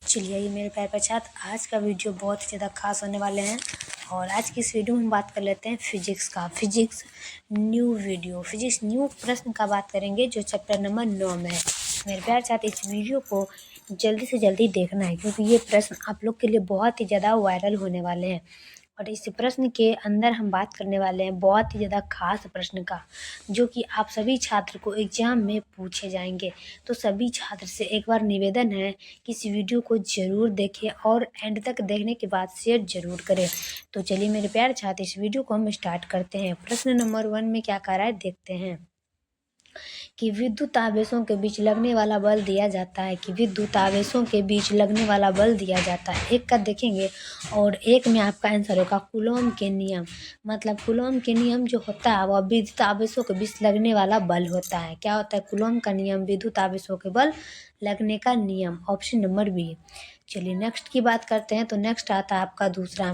चलिए ये मेरे प्यारे छात्र, आज का वीडियो बहुत ही ज़्यादा खास होने वाले हैं। और आज की इस वीडियो में हम बात कर लेते हैं फिजिक्स का। फिजिक्स न्यू प्रश्न का बात करेंगे जो चैप्टर नंबर 9 में है। मेरे प्यारे छात्र, इस वीडियो को जल्दी से जल्दी देखना है क्योंकि ये प्रश्न आप लोग के लिए बहुत ही ज़्यादा वायरल होने वाले हैं। और इस प्रश्न के अंदर हम बात करने वाले हैं बहुत ही ज़्यादा खास प्रश्न का, जो कि आप सभी छात्र को एग्जाम में पूछे जाएंगे। तो सभी छात्र से एक बार निवेदन है कि इस वीडियो को ज़रूर देखें और एंड तक देखने के बाद शेयर ज़रूर करें। तो चलिए मेरे प्यारे छात्र, इस वीडियो को हम स्टार्ट करते हैं। प्रश्न नंबर 1 में क्या कह रहा है देखते हैं कि विद्युत आवेशों के बीच लगने वाला बल दिया जाता है एक का देखेंगे और एक में आपका आंसर होगा कूलॉम के नियम। मतलब कूलॉम के नियम जो होता है वह विद्युत आवेशों के बीच लगने वाला बल होता है। क्या होता है? कूलॉम का नियम, विद्युत आवेशों के बल लगने का नियम। Option number B. चलिए नेक्स्ट की बात करते हैं। तो नेक्स्ट आता है आपका दूसरा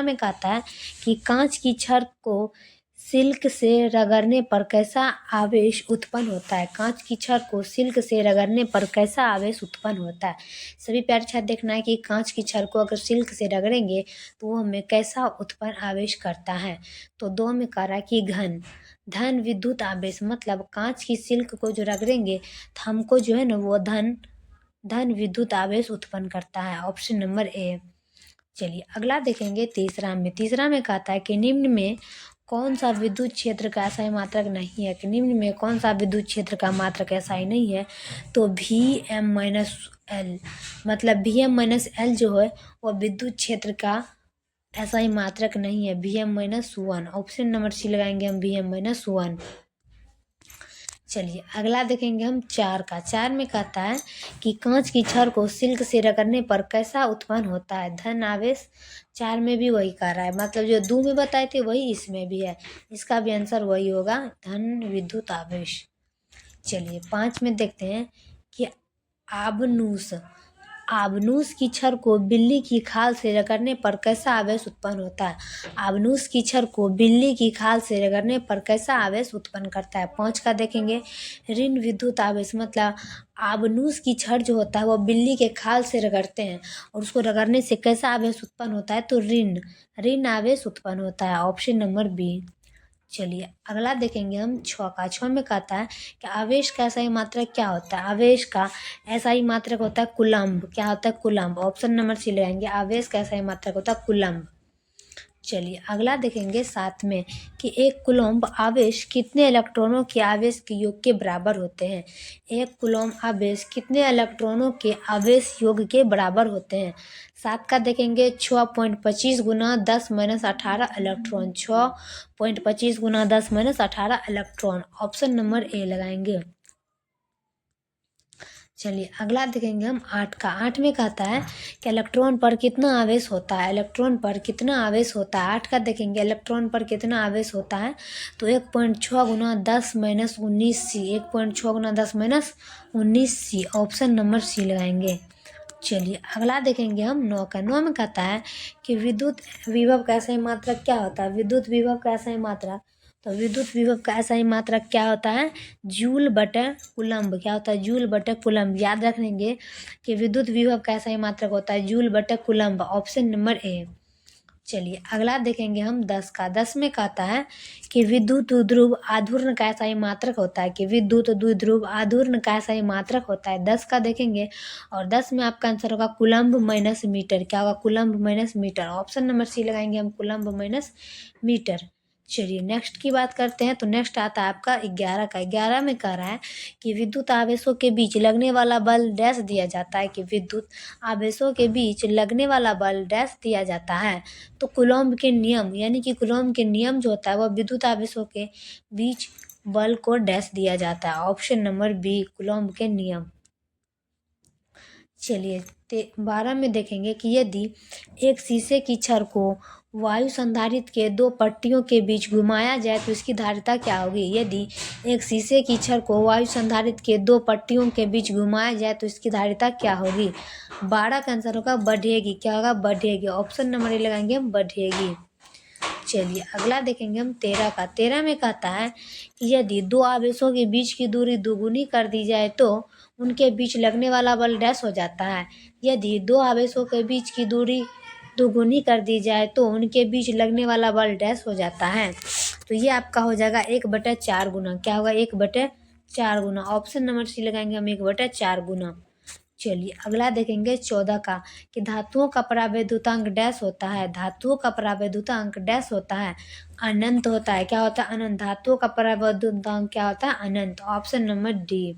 में कहता है कि कांच की छड़ को सिल्क से रगड़ने पर कैसा आवेश उत्पन्न होता है। कांच की छड़ को सिल्क से रगड़ने पर कैसा आवेश उत्पन्न होता है। सभी प्यारे छात्र देखना है कि कांच की छड़ को अगर सिल्क से रगड़ेंगे तो वो हमें कैसा उत्पन्न आवेश करता है। तो 2 में कह रहा है कि धन विद्युत आवेश। मतलब कांच की सिल्क को जो रगड़ेंगे तो हमको जो है ना वो धन विद्युत आवेश उत्पन्न करता है। Option number A. चलिए अगला देखेंगे तीसरा में कहता है कि निम्न में कौन सा विद्युत क्षेत्र का ऐसा ही मात्रक नहीं है। कि निम्न में कौन सा विद्युत क्षेत्र का मात्रक ऐसा ही नहीं है। तो Vm-L, मतलब Vm-L जो है वह विद्युत क्षेत्र का ऐसा ही मात्रक नहीं है। Vm-1। ऑप्शन नंबर सी लगाएंगे हम, Vm-1। चलिए अगला देखेंगे हम 4 में कहता है कि कांच की छड़ को सिल्क से रगड़ने पर कैसा उत्पन्न होता है। धन आवेश। 4 में भी वही कह रहा है, मतलब जो 2 में बताए थे वही इसमें भी है। इसका भी आंसर वही होगा, धन विद्युत आवेश। चलिए 5 में देखते हैं कि आबनूस की छड़ को बिल्ली की खाल से रगड़ने पर कैसा आवेश उत्पन्न होता है। आबनूस की छड़ को बिल्ली की खाल से रगड़ने पर कैसा आवेश उत्पन्न करता है। 5 का देखेंगे ऋण विद्युत आवेश। मतलब आबनूस की छड़ जो होता है वो बिल्ली के खाल से रगड़ते हैं और उसको रगड़ने से कैसा आवेश उत्पन्न होता है। तो ऋण आवेश उत्पन्न होता है। Option number B. चलिए अगला देखेंगे हम 6 में कहता है कि आवेश का ऐसा ही मात्रक क्या होता है। आवेश का ऐसा ही मात्रक होता है कूलम्ब। क्या होता है? कूलम्ब। ऑप्शन नंबर सी लगाएंगे, आवेश का ऐसा ही मात्रक होता है कूलम्ब। चलिए अगला देखेंगे 7 में कि एक कूलम्ब आवेश कितने इलेक्ट्रॉनों के आवेश के योग के बराबर होते हैं। एक कूलम्ब आवेश कितने इलेक्ट्रॉनों के आवेश योग के बराबर होते हैं। 7 का देखेंगे 6.25 गुना 10-18 electron. 6.25 Guna 10-18 electron. Option number A लगाएंगे। चलिए अगला देखेंगे हम 8 में कहता है कि इलेक्ट्रॉन पर कितना आवेश होता है। 8 का देखेंगे इलेक्ट्रॉन पर कितना आवेश होता है। तो 1.6 गुना 10-19 सी। 1.6 गुना 10-19 सी। ऑप्शन नंबर सी लगाएंगे। चलिए अगला देखेंगे हम 9 में कहता है कि विद्युत विभव का ऐसा ही मात्रक क्या होता है। विद्युत विभव का ऐसा ही मात्रक। तो विद्युत विभव का ऐसा ही मात्रक क्या होता है? जूल बटे कूलम्ब। क्या होता है? जूल बटे कूलम्ब। याद रखेंगे कि विद्युत विभव का ऐसा ही मात्रक होता है जूल बटे कूलम्ब। Option number A. चलिए अगला देखेंगे हम 10 में कहता है कि विद्युत द्विध्रुव आघूर्ण का ऐसा ही मात्रक होता है। कि विद्युत द्विध्रुव आघूर्ण का ऐसा ही मात्रक होता है। 10 का देखेंगे और 10 में आपका आंसर होगा कूलम्ब माइनस मीटर। क्या होगा? Coulomb minus metre. Option number C लगाएंगे हम, कूलम्ब माइनस मीटर। चलिए नेक्स्ट की बात करते हैं। तो नेक्स्ट आता है आपका 11 में कह रहा है कि विद्युत आवेशों के बीच लगने वाला बल डैश दिया जाता है। कि विद्युत आवेशों के बीच लगने वाला बल डैश दिया जाता है। तो कूलॉम के नियम, यानी कि कूलॉम के नियम जो होता है वह विद्युत आवेशों के बीच बल को डैश दिया जाता है। ऑप्शन नंबर बी, कूलॉम के नियम। चलिए 12 में देखेंगे कि यदि एक शीशे की छड़ को वायु संधारित्र के 2 पट्टियों के बीच घुमाया जाए तो इसकी धारिता क्या होगी। यदि एक शीशे की छड़ को वायु संधारित्र के 2 पट्टियों के बीच घुमाया जाए तो इसकी धारिता क्या होगी। 12 का आंसर होगा बढ़ेगी। क्या होगा? बढ़ेगी। ऑप्शन नंबर ए लगाएंगे हम, बढ़ेगी। चलिए अगला देखेंगे हम 13 का। 13 में कहता है कि यदि दो आवेशों के बीच की दूरी दोगुनी कर दी जाए तो उनके बीच लगने वाला बल डैश हो जाता है। यदि दो आवेशों के बीच की दूरी दोगुनी कर दी जाए तो उनके बीच लगने वाला बल डैश हो जाता है। तो ये आपका हो जाएगा 1/4 गुना। क्या होगा? 1/4 गुना। ऑप्शन नंबर सी लगाएंगे हम, 1/4 गुना। चलिए अगला देखेंगे 14 का कि धातुओं का परावैद्युतांक डैश होता है। धातुओं का परावैद्युतांक डैश होता है, अनंत होता है। क्या होता है? अनंत। धातुओं का परावैद्युतांक क्या होता है? अनंत। Option number D.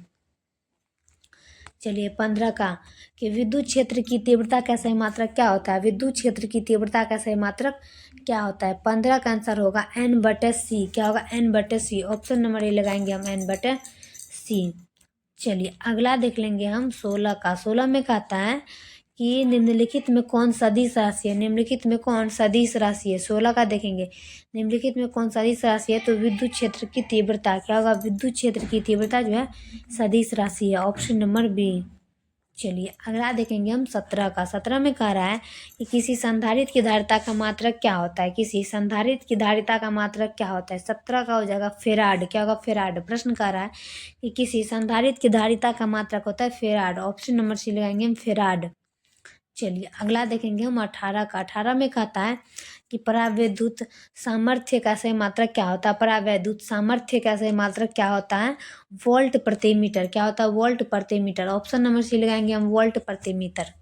चलिए 15 का कि विद्युत क्षेत्र की तीव्रता का सही मात्रक क्या होता है? विद्युत क्षेत्र की तीव्रता का सही मात्रक क्या होता है? 15 का आंसर होगा N/C। क्या होगा? N/C। ऑप्शन नंबर ए लगाएंगे हम, N/C। चलिए अगला देख लेंगे हम 16 का। 16 में कहता है कि निम्नलिखित में कौन सदिश राशि है? निम्नलिखित में कौन सदिश राशि है? 16 का देखेंगे, निम्नलिखित में कौन सदिश राशि है? तो विद्युत क्षेत्र की तीव्रता। क्या होगा? विद्युत क्षेत्र की तीव्रता जो है सदिश राशि है। Option number B. चलिए अगला देखेंगे हम 17 का। 17 में कह रहा है कि किसी संधारित्र की धारिता का मात्रक क्या होता है? किसी संधारित्र की धारिता का मात्रक क्या होता है? 17 का हो जाएगा फेराड। क्या होगा? फेराड। प्रश्न कह रहा है कि किसी संधारित्र की धारिता का मात्रक होता है फेराड। ऑप्शन नंबर सी लगाएंगे हम, फेराड। चलिए अगला देखेंगे हम 18 का। 18 में कहता है कि परावैद्युत सामर्थ्य का सही मात्रक क्या होता है? परावैद्युत सामर्थ्य का सही मात्रक क्या होता है? वोल्ट प्रति मीटर। क्या होता है? वोल्ट प्रति मीटर। ऑप्शन नंबर सी लगाएंगे हम, वोल्ट प्रति मीटर।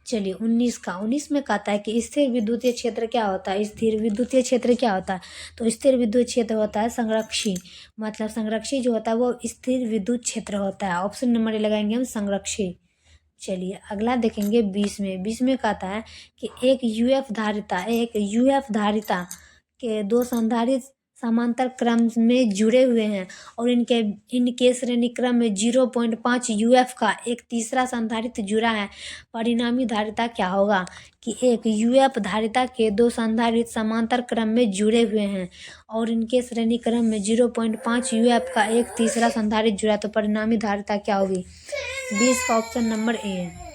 चलिए 19 का। 19 में कहता है कि स्थिर विद्युतीय क्षेत्र क्या होता है? स्थिर विद्युतीय क्षेत्र क्या होता है? तो स्थिर विद्युत क्षेत्र होता है संरक्षी। मतलब संरक्षी जो होता है वो स्थिर विद्युत क्षेत्र होता है। ऑप्शन नंबर ए लगाएंगे हम, संरक्षी। चलिए अगला देखेंगे 20 में। 20 में कहता है कि एक यूएफ धारिता के दो संधारित्र समांतर क्रम में जुड़े हुए हैं और इनके श्रेणी क्रम में 0.5 यूएफ का एक तीसरा संधारित्र जुड़ा है। परिणामी धारिता क्या होगा? कि एक यूएफ धारिता के दो संधारित्र समांतर क्रम में जुड़े हुए हैं और इनके श्रेणी क्रम में 0.5 यूएफ का एक तीसरा संधारित्र जुड़ा है, तो परिणामी धारिता क्या होगी? 20 का ऑप्शन नंबर ए है।